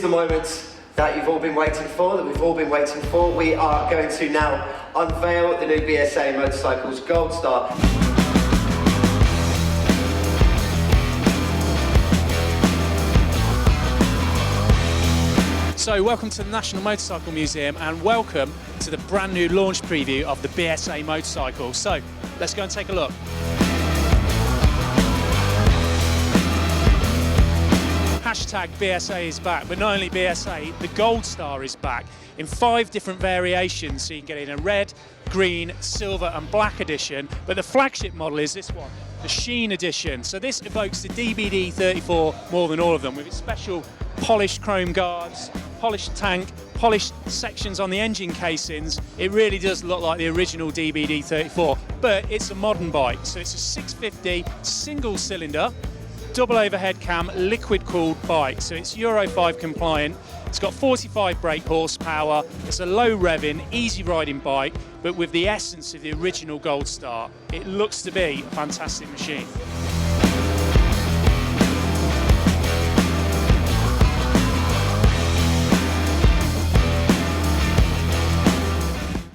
the moment that you've all been waiting for, that we've all been waiting for. We are going to now unveil the new BSA Motorcycles Gold Star. So welcome to the National Motorcycle Museum and welcome to the brand new launch preview of the BSA motorcycle. So let's go and take a look. Hashtag BSA is back, but not only BSA, the Gold Star is back in 5 different variations. So you can get it in a red, green, silver and black edition, but the flagship model is this one, the Sheen edition. So this evokes the DBD34 more than all of them, with its special polished chrome guards, polished tank, polished sections on the engine casings. It really does look like the original DBD34, but it's a modern bike. So it's a 650 single cylinder, double overhead cam, liquid cooled bike. So it's Euro 5 compliant. It's got 45 brake horsepower. It's a low revving, easy riding bike, but with the essence of the original Gold Star. It looks to be a fantastic machine.